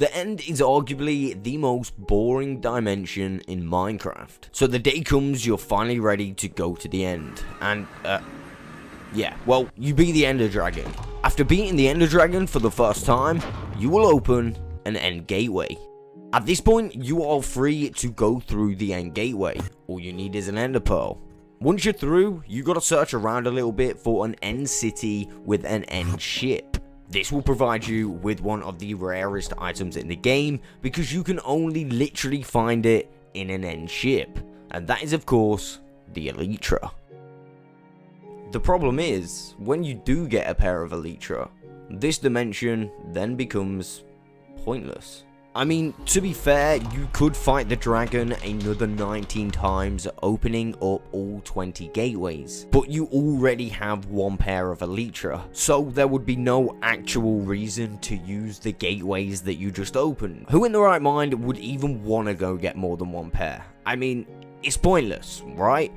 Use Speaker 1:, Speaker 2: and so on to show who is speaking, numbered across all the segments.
Speaker 1: The end is arguably the most boring dimension in Minecraft. So the day comes, you're finally ready to go to the end. And, yeah, well, you beat the Ender Dragon. After beating the Ender Dragon for the first time, you will open an end gateway. At this point, you are free to go through the end gateway. All you need is an Ender Pearl. Once you're through, you gotta search around a little bit for an end city with an end ship. This will provide you with one of the rarest items in the game because you can only literally find it in an end ship. And that is of course, the elytra. The problem is, when you do get a pair of elytra, this dimension then becomes pointless. I mean, to be fair, you could fight the dragon another 19 times, opening up all 20 gateways, but you already have one pair of elytra, so there would be no actual reason to use the gateways that you just opened. Who in the right mind would even want to go get more than one pair? I mean, it's pointless, right?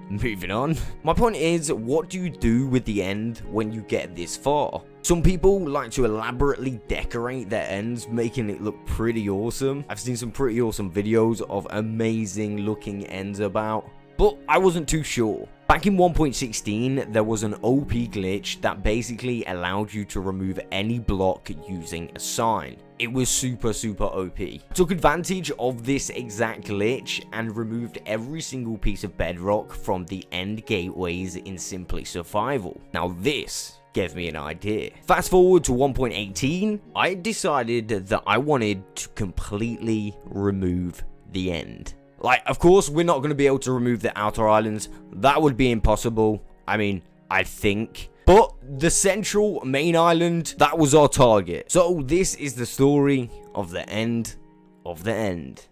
Speaker 1: Moving on. My point is, what do you do with the end when you get this far? Some people like to elaborately decorate their ends, making it look pretty awesome. I've seen some pretty awesome videos of amazing looking ends about, but I wasn't too sure. Back in 1.16, there was an OP glitch that basically allowed you to remove any block using a sign. It was super OP. Took advantage of this exact glitch and removed every single piece of bedrock from the end gateways in Simply Survival. Now this gave me an idea. Fast forward to 1.18, I decided that I wanted to completely remove the end. Like, of course, we're not going to be able to remove the outer islands. That would be impossible. I mean, I think. But the central main island, that was our target. So this is the story of the end of the end.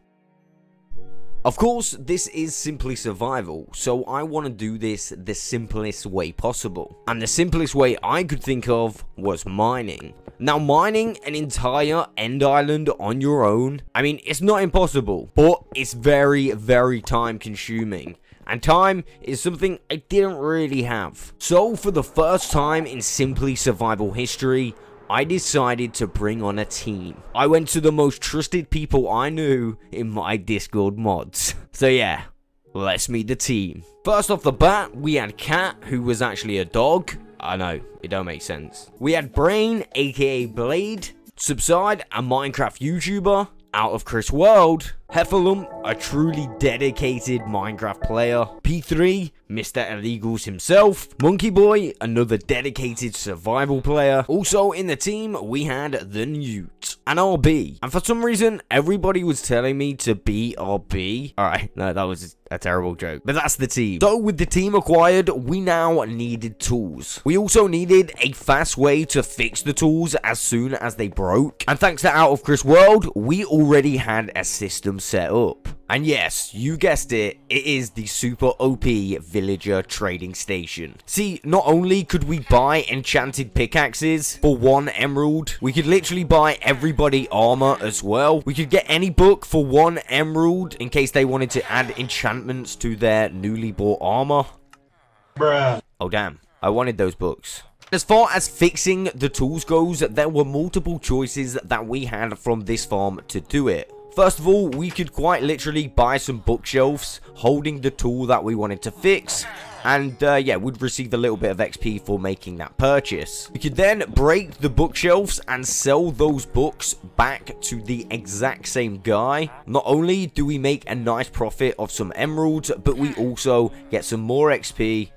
Speaker 1: Of course, this is Simply Survival, so I want to do this the simplest way possible. And the simplest way I could think of was mining. Now, mining an entire end island on your own, I mean, it's not impossible, but it's very time consuming. And time is something I didn't really have. So for the first time in Simply Survival history, I decided to bring on a team. I went to the most trusted people I knew in my Discord mods. So yeah, let's meet the team. First off the bat, we had Cat, who was actually a dog. I know, it don't make sense. We had Brain, aka Blade. Subside, a Minecraft YouTuber. Out of Chris World, Heffalump, a truly dedicated Minecraft player. P3, Mr. Illegals himself. Monkey Boy, another dedicated survival player. Also in the team, we had the Newt and RB. And for some reason, everybody was telling me to be RB. Alright, no, that was a terrible joke. But that's the team. So with the team acquired, we now needed tools. We also needed a fast way to fix the tools as soon as they broke. And thanks to Out of Chris World, we already had a system set up. And yes, you guessed it, it is the super OP villager trading station. See, not only could we buy enchanted pickaxes for 1 emerald, we could literally buy everybody armor as well. We could get any book for 1 emerald in case they wanted to add enchantments to their newly bought armor. Bruh. Oh damn, I wanted those books. As far as fixing the tools goes, there were multiple choices that we had from this farm to do it. First of all, we could quite literally buy some bookshelves holding the tool that we wanted to fix. And yeah, we'd receive a little bit of XP for making that purchase. We could then break the bookshelves and sell those books back to the exact same guy. Not only do we make a nice profit of some emeralds, but we also get some more XP.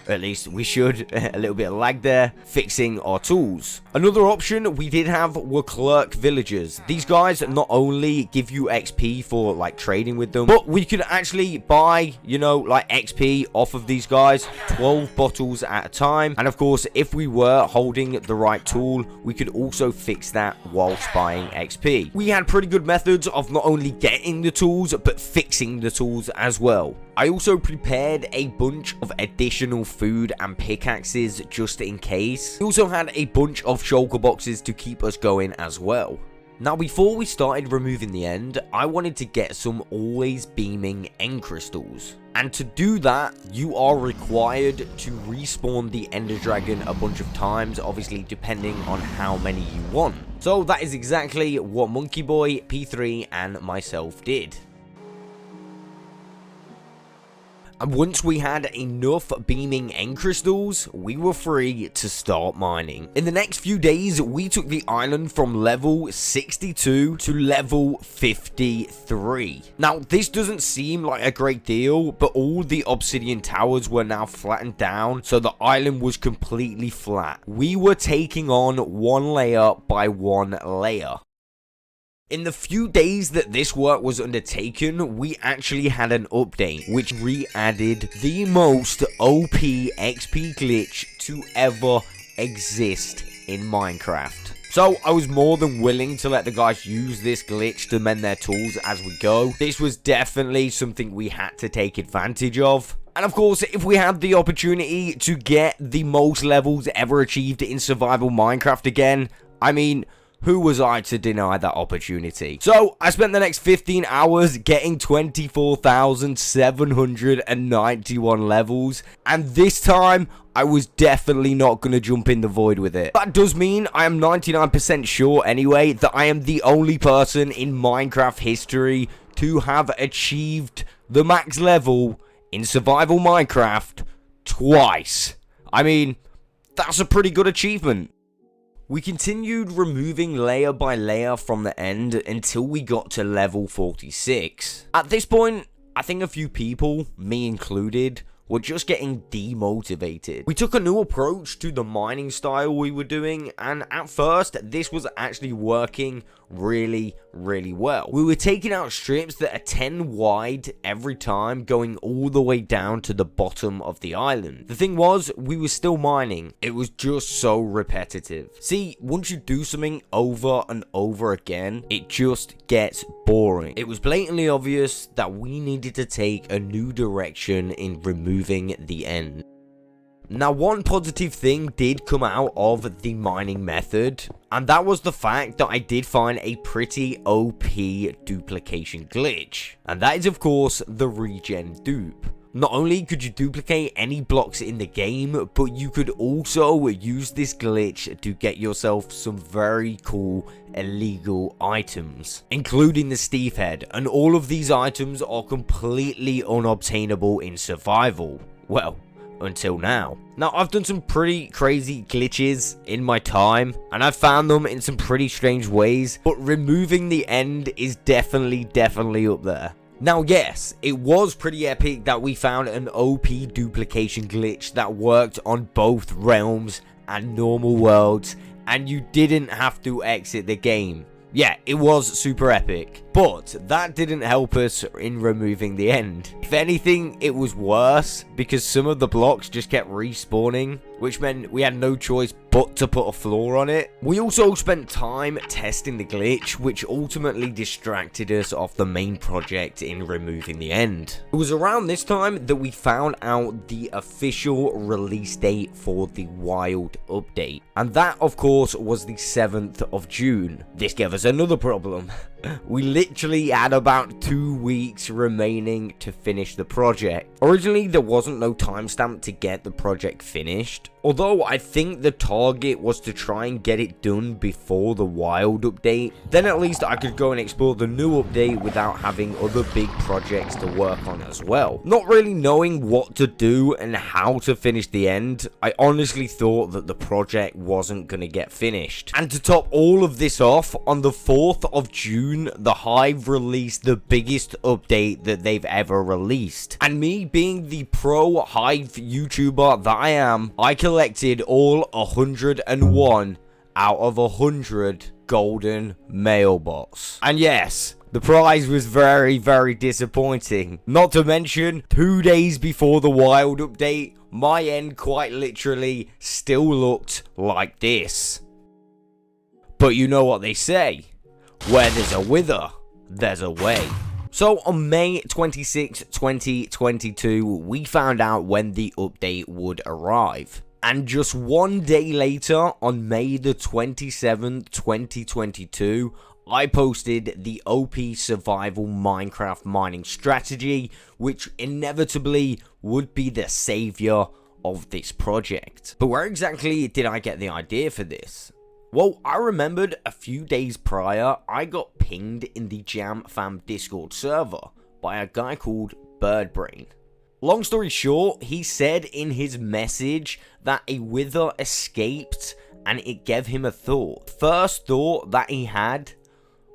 Speaker 1: At least we should. A little bit of lag there. Fixing our tools. Another option we did have were clerk villagers. These guys not only give you XP for like trading with them, but we could actually buy, you know, like XP off of these guys, 12 bottles at a time. And of course, if we were holding the right tool, we could also fix that whilst buying XP. We had pretty good methods of not only getting the tools, but fixing the tools as well. I also prepared a bunch of additional food and pickaxes just in case. We also had a bunch of shulker boxes to keep us going as well. Now before we started removing the end, I wanted to get some always beaming end crystals. And to do that, you are required to respawn the Ender Dragon a bunch of times, obviously depending on how many you want. So that is exactly what Monkey Boy, P3 and myself did. And once we had enough beaming end crystals, we were free to start mining. In the next few days, we took the island from level 62 to level 53. Now, this doesn't seem like a great deal, but all the obsidian towers were now flattened down, so the island was completely flat. We were taking on one layer by one layer. In the few days that this work was undertaken, we actually had an update which re-added the most OP XP glitch to ever exist in Minecraft. So I was more than willing to let the guys use this glitch to mend their tools as we go. This was definitely something we had to take advantage of. And of course, if we had the opportunity to get the most levels ever achieved in survival Minecraft again, I mean, who was I to deny that opportunity? So, I spent the next 15 hours getting 24,791 levels, and this time, I was definitely not going to jump in the void with it. That does mean I am 99% sure anyway that I am the only person in Minecraft history to have achieved the max level in survival Minecraft twice. I mean, that's a pretty good achievement. We continued removing layer by layer from the end until we got to level 46. At this point, I think a few people, me included, were just getting demotivated. We took a new approach to the mining style we were doing, and at first, this was actually working really well. We were taking out strips that are 10 wide every time, going all the way down to the bottom of the island. The thing was, we were still mining. It was just so repetitive. See, once you do something over and over again, it just gets boring. It was blatantly obvious that we needed to take a new direction in removing the end. Now, one positive thing did come out of the mining method, and that was the fact that I did find a pretty OP duplication glitch. And that is, of course, the regen dupe. Not only could you duplicate any blocks in the game, but you could also use this glitch to get yourself some very cool illegal items, including the Steve head, and all of these items are completely unobtainable in survival. Well, until now. Now, I've done some pretty crazy glitches in my time, and I've found them in some pretty strange ways, but removing the end is definitely up there. Now, yes, it was pretty epic that we found an OP duplication glitch that worked on both realms and normal worlds, and you didn't have to exit the game. Yeah, it was super epic, but that didn't help us in removing the end. If anything, it was worse, because some of the blocks just kept respawning, which meant we had no choice but to put a floor on it. We also spent time testing the glitch, which ultimately distracted us off the main project in removing the end. It was around this time that we found out the official release date for the Wild update, and that of course was the 7th of June. This gave us another problem. We literally had about 2 weeks remaining to finish the project. Originally, there wasn't no timestamp to get the project finished, although I think the target was to try and get it done before the Wild update. Then at least I could go and explore the new update without having other big projects to work on as well. Not really knowing what to do and how to finish the end, I honestly thought that the project wasn't going to get finished. And to top all of this off, on the 4th of June, the Hive released the biggest update that they've ever released. And me being the pro Hive YouTuber that I am, I collected all 101 out of 100 golden mailbots. And yes, the prize was very disappointing. Not to mention, 2 days before the Wild update, my end quite literally still looked like this. But you know what they say, where there's a wither, there's a way. So on May 26, 2022, we found out when the update would arrive. And just 1 day later, on May the 27th, 2022, I posted the OP survival Minecraft mining strategy, which inevitably would be the savior of this project. But where exactly did I get the idea for this? Well, I remembered a few days prior, I got pinged in the Jam Fam Discord server by a guy called Birdbrain. Long story short, he said in his message that a wither escaped and it gave him a thought. First thought that he had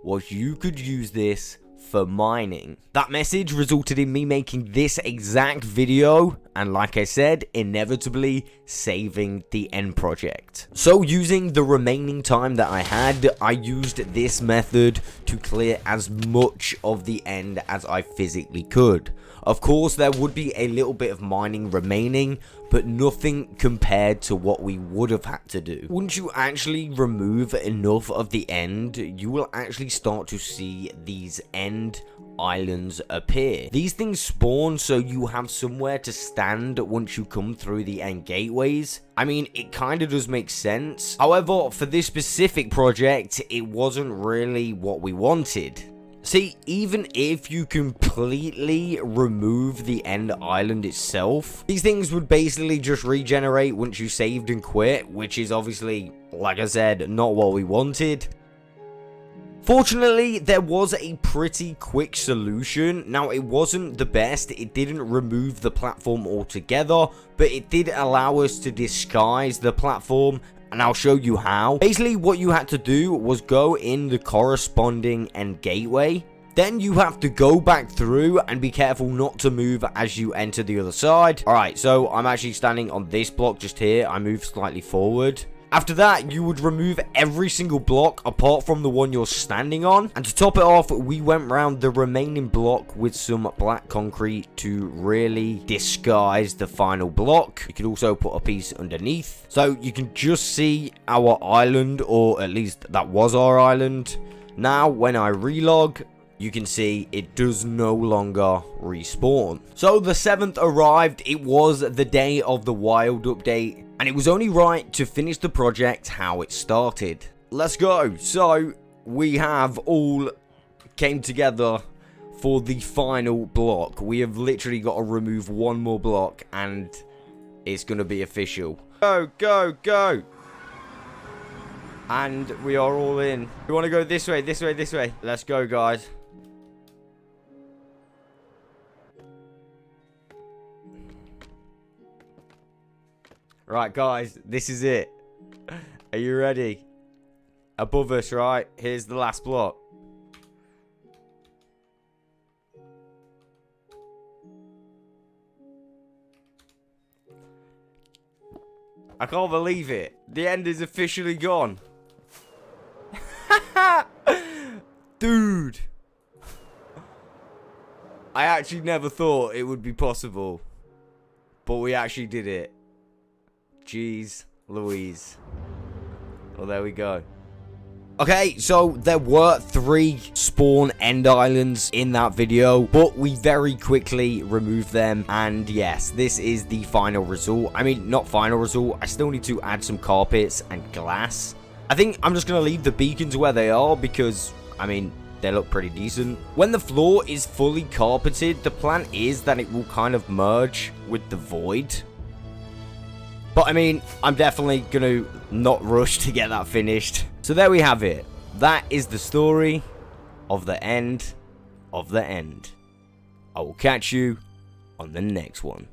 Speaker 1: was you could use this for mining. That message resulted in me making this exact video and, like I said, inevitably saving the end project. So using the remaining time that I had, I used this method to clear as much of the end as I physically could. Of course, there would be a little bit of mining remaining, but nothing compared to what we would have had to do. Once you actually remove enough of the end, you will actually start to see these end islands appear. These things spawn so you have somewhere to stand once you come through the end gateways. I mean, it kind of does make sense. However, for this specific project, it wasn't really what we wanted. See, even if you completely remove the end island itself, these things would basically just regenerate once you saved and quit, which is obviously, like I said, not what we wanted. Fortunately, there was a pretty quick solution. Now, it wasn't the best. It didn't remove the platform altogether, but it did allow us to disguise the platform, and I'll show you how. Basically, what you had to do was go in the corresponding end gateway. Then you have to go back through and be careful not to move as you enter the other side. Alright, so I'm actually standing on this block just here. I move slightly forward. After that, you would remove every single block apart from the one you're standing on. And to top it off, we went around the remaining block with some black concrete to really disguise the final block. You could also put a piece underneath, so you can just see our island, or at least that was our island. Now, when I relog, you can see it does no longer respawn. So the 7th arrived. It was the day of the wild update, and it was only right to finish the project how it started. Let's go. So we have all came together for the final block. We have literally got to remove one more block and it's going to be official. Go, go, go. And we are all in. We want to go this way, this way, this way. Let's go, guys. Right, guys, this is it. Are you ready? Above us, right? Here's the last block. I can't believe it. The end is officially gone. Dude. I actually never thought it would be possible. But we actually did it. Jeez Louise. Well, there we go. Okay, so there were 3 spawn end islands in that video, but we very quickly removed them. And yes, this is the final result. I mean, not final result. I still need to add some carpets and glass. I think I'm just going to leave the beacons where they are because, I mean, they look pretty decent. When the floor is fully carpeted, the plan is that it will kind of merge with the void. But, I mean, I'm definitely going to not rush to get that finished. So, there we have it. That is the story of the end of the end. I will catch you on the next one.